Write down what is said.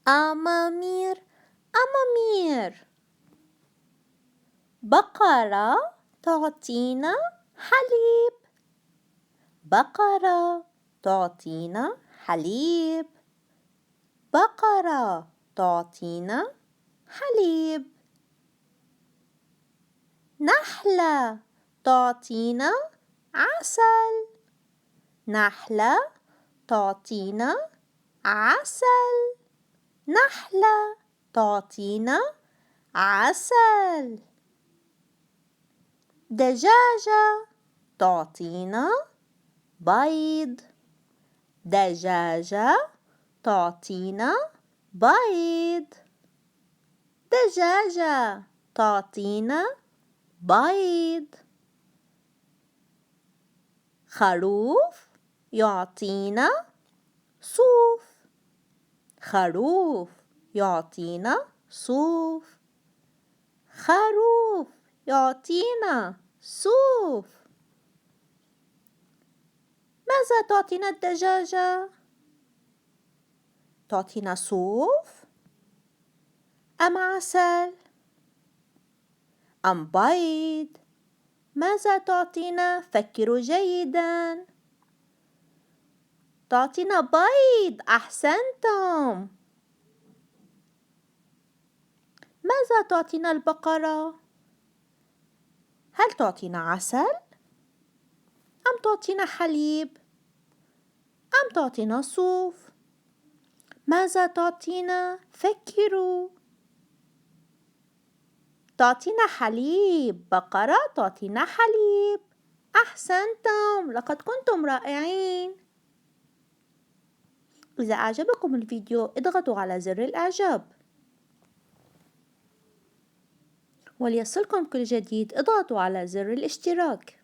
أمامير أمامير. بقرة تعطينا حليب. بقرة تعطينا حليب. بقرة تعطينا حليب. نحلة تعطينا عسل. نحلة تعطينا عسل. نحلة تعطينا عسل. دجاجة تعطينا بيض. دجاجة تعطينا بيض. دجاجة تعطينا بيض. خروف يعطينا صوف. خروف يعطينا صوف. خروف يعطينا صوف. ماذا تعطينا الدجاجة؟ تعطينا صوف أم عسل أم بيض؟ ماذا تعطينا؟ فكروا جيدا. تعطينا بيض. أحسنتم. ماذا تعطينا البقرة؟ هل تعطينا عسل أم تعطينا حليب أم تعطينا صوف؟ ماذا تعطينا؟ فكروا. تعطينا حليب. بقرة تعطينا حليب. أحسنتم، لقد كنتم رائعين. إذا أعجبكم الفيديو اضغطوا على زر الإعجاب، وليصلكم كل جديد اضغطوا على زر الاشتراك.